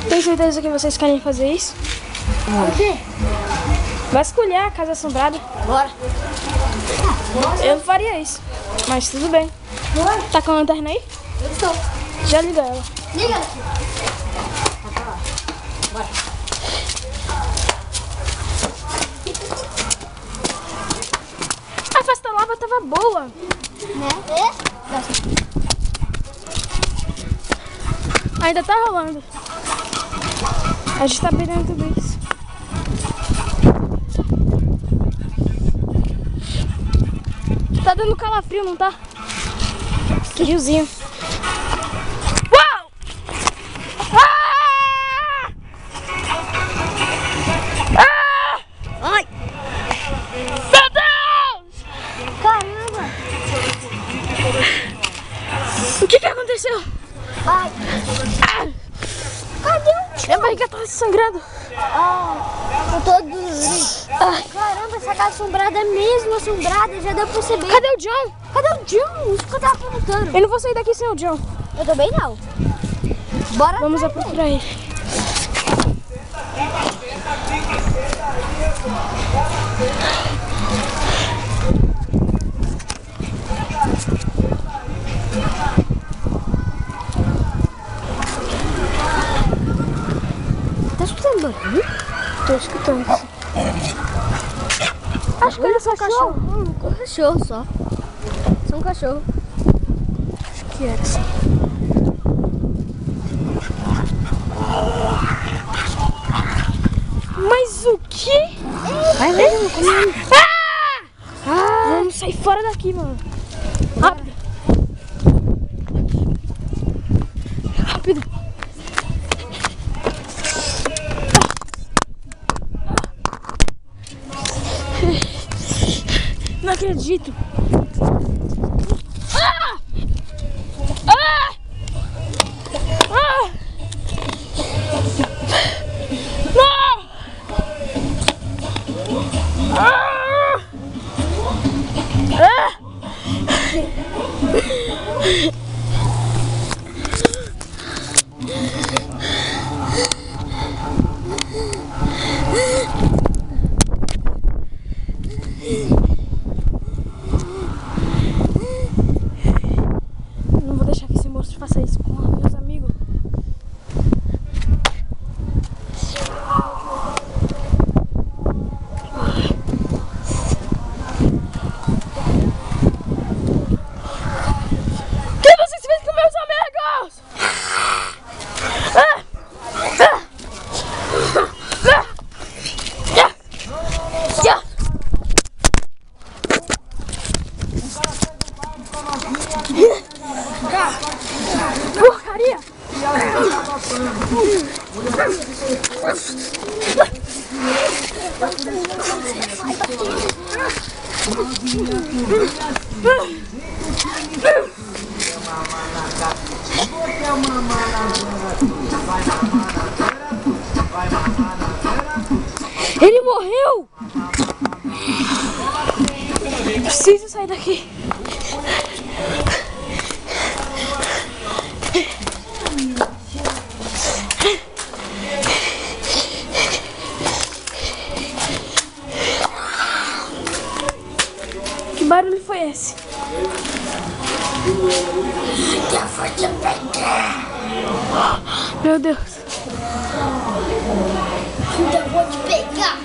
Tem certeza que vocês querem fazer isso? O quê? Vasculhar a casa assombrada. Bora. Eu não faria isso, mas tudo bem. Bora. Tá com a lanterna aí? Eu estou. Já liga ela. Liga aqui. Bora. A festa lava tava boa. Né? Ainda tá rolando. A gente tá perdendo tudo isso. Tá dando calafrio, não tá? Que riozinho. Uau! Ah! Ah! Ai! Meu Deus! Caramba! O que aconteceu? Ai! Ah! Cadê o tio? Minha barriga tá sangrando. Eu tô dolorido. Caramba, essa casa assombrada é mesmo assombrada, já deu pra perceber. Cadê o John? Cadê o John? Isso que eu tava perguntando. Eu não vou sair daqui sem o John. Eu também não. Bora. Vamos atrás procurar ele. Tá escutando barulho? Tô escutando. Acho que ele é só um cachorro. Um cachorro só. Só um cachorro. Acho que era assim. Mas o quê? Vai, vai. Vamos sair fora daqui, mano. Rápido. Rápido. Não acredito. Ah! Ah! Ah! Não! Ah! Ah! Não vou deixar que esse monstro faça isso com meus amigos. O que vocês fez com meus amigos? Ah! Ah! Ah! Ah! Ah! Porcaria! Ele morreu! Preciso sair daqui. Que barulho foi esse? Meu Deus. Eu vou te pegar.